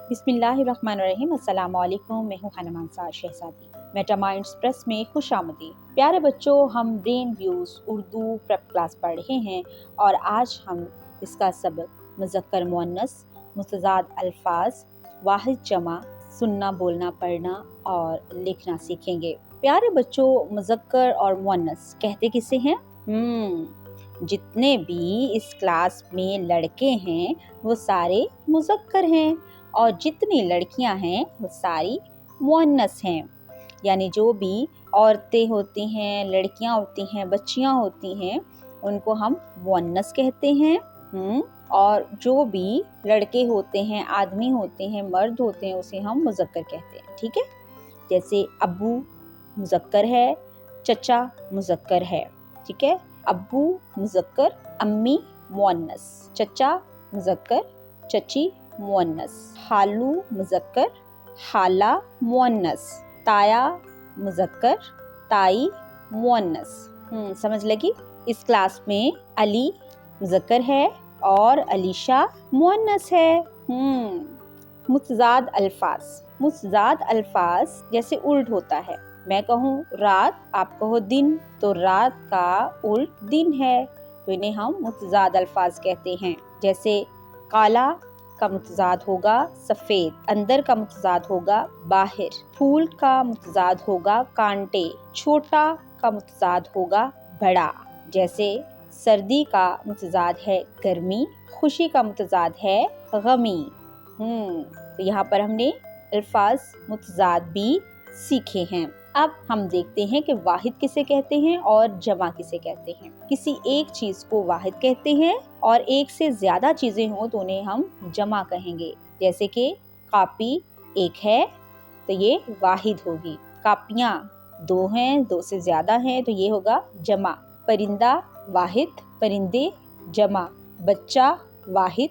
बिस्मिल्लाहिर्रहमानिर्रहीम। अस्सलाम वालेकुम। मैं हूँ खाना मानसा शहजादी। मेटामाइंड एक्सप्रेस में खुश आमदी। प्यारे बच्चों, हम brain views Urdu prep class पढ़ रहे हैं और आज हम इसका सबक मुज़क्कर मुअन्नस, मुतज़ाद अल्फाज, वाहिद जमा, सुनना, बोलना, पढ़ना और लिखना सीखेंगे। प्यारे बच्चों, मुज़क्कर और मुअन्नस कहते किसे हैं? जितने भी इस क्लास में लड़के हैं वो सारे मुज़क्कर हैं और जितनी लड़कियां हैं वो सारी मुअन्नस हैं। यानी जो भी औरतें होती हैं, लड़कियां होती हैं, बच्चियां होती हैं, उनको हम मुअन्नस कहते हैं। और जो भी लड़के होते हैं, आदमी होते हैं, मर्द होते हैं, उसे हम मुज़क्कर कहते हैं। ठीक है, जैसे अब्बू मुज़क्कर है, चचा मुज़क्कर है। ठीक है, अब्बू मुज़क्कर, अम्मी मुअन्नस, चचा मुज़क्कर, चची मुअन्नस, खालू मुज़क्कर, खाला मुअन्नस, ताया मुज़क्कर, ताई मुअन्नस। समझ लगी? इस क्लास में अली मुज़क्कर है और अलीशा मुअन्नस है। मुतज़ाद अल्फाज। मुतज़ाद अल्फाज जैसे उल्ट होता है। मैं कहूँ रात, आप कहो दिन, तो रात का उल्ट दिन है, तो इन्हें हम मुतज़ाद अल्फाज कहते हैं। जैसे काला का मुतज़ाद होगा सफ़ेद, अंदर का मुतज़ाद होगा बाहर, फूल का मुतज़ाद होगा कांटे, छोटा का मुतज़ाद होगा बड़ा। जैसे सर्दी का मुतज़ाद है गर्मी, खुशी का मुतज़ाद है गमी। तो यहाँ पर हमने अल्फाज मुतज़ाद भी सीखे हैं। अब हम देखते हैं कि वाहिद किसे कहते हैं और जमा किसे कहते हैं। किसी एक चीज को वाहिद कहते हैं और एक से ज्यादा चीजें हों तो उन्हें हम जमा कहेंगे। जैसे कि कापी एक है तो ये वाहिद होगी, कापियां दो हैं, दो से ज्यादा हैं तो ये होगा जमा। परिंदा वाहिद, परिंदे जमा। बच्चा वाहिद,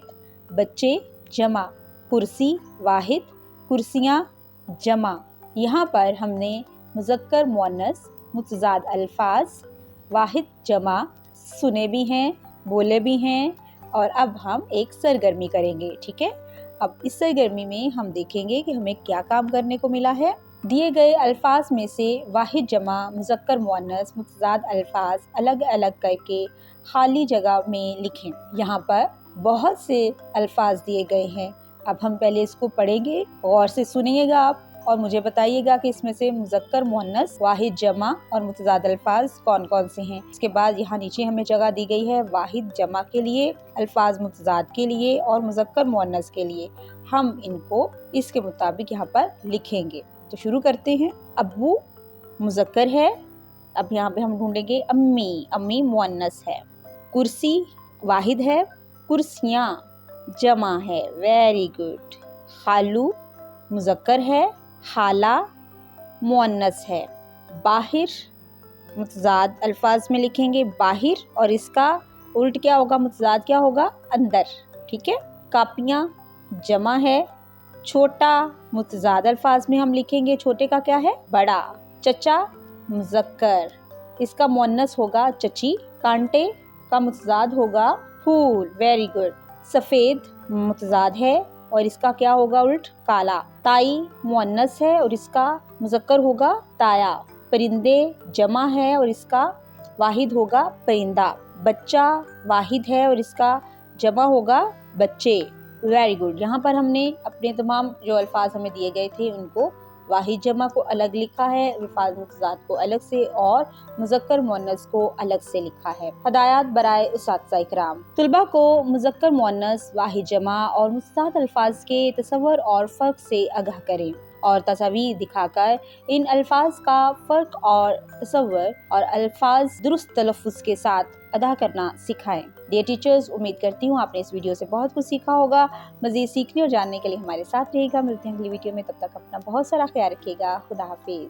बच्चे जमा। कुर्सी वाहिद, कुर्सियां जमा। यहाँ पर हमने मुज़क्कर मुअन्नस, मुतज़ाद अल्फाज, वाहिद जमा सुने भी हैं, बोले भी हैं। और अब हम एक सरगर्मी करेंगे। ठीक है, अब इस सरगर्मी में हम देखेंगे कि हमें क्या काम करने को मिला है। दिए गए अल्फाज में से वाहिद जमा, मुज़क्कर मुअन्नस, मुतज़ाद अल्फाज अलग अलग करके खाली जगह में लिखें। यहाँ पर बहुत से अल्फाज दिए गए हैं। अब हम पहले इसको पढ़ेंगे, गौर से सुनिएगा आप और मुझे बताइएगा कि इसमें से मुज़क्कर मुअन्नस, वाहिद जमा और मुतज़ाद अल्फाज कौन कौन से हैं। इसके बाद यहाँ नीचे हमें जगह दी गई है वाहिद जमा के लिए, अल्फाज मुतज़ाद के लिए और मुज़क्कर मुअन्नस के लिए। हम इनको इसके मुताबिक यहाँ पर लिखेंगे। तो शुरू करते हैं। अब्बू मुज़क्कर है, अब यहाँ पे हम ढूंढेंगे अम्मी, अम्मी मुअन्नस है। कुर्सी वाहिद है, कुर्सियाँ जमा है। Very good. खालू मुज़क्कर है, खाला मुअन्नस है। बाहिर मुतज़ाद अल्फाज में लिखेंगे बाहिर और इसका उल्ट क्या होगा, मुतज़ाद क्या होगा, अंदर। ठीक है, कापियाँ जमा है। छोटा मुतज़ाद अल्फाज में हम लिखेंगे, छोटे का क्या है, बड़ा। चचा मुज़क्कर, इसका मुअन्नस होगा चची। कांटे का मुतज़ाद होगा फूल। Very good. सफ़ेद मुतज़ाद है और इसका क्या होगा उल्ट, काला। ताई मुअन्नस है और इसका मुज़क्कर होगा ताया। परिंदे जमा है और इसका वाहिद होगा परिंदा। बच्चा वाहिद है और इसका जमा होगा बच्चे। Very good. यहाँ पर हमने अपने तमाम जो अल्फाज हमें दिए गए थे उनको वाहिद जमा को अलग लिखा है, अल्फाज मुतज़ाद को अलग से और मुज़क्कर मुअन्नस को अलग से लिखा है। हदायत बराए उस्ताद इकराम। तुलबा को मुज़क्कर मुअन्नस, वाहिद जमा और मुतज़ाद अल्फाज के तसव्वुर और फ़र्क से आगाह करें और तस्वीर दिखाकर इन अल्फाज का फ़र्क और तसव्वुर और अल्फाज दुरुस्त तलफ़्फ़ुज़ के साथ अदा करना सिखाएं। डियर टीचर्स, उम्मीद करती हूँ आपने इस वीडियो से बहुत कुछ सीखा होगा। मज़ीद सीखने और जानने के लिए हमारे साथ रहेगा। मिलते हैं अगली वीडियो में, तब तक अपना बहुत सारा ख्याल रखिएगा। खुदा हाफिज़।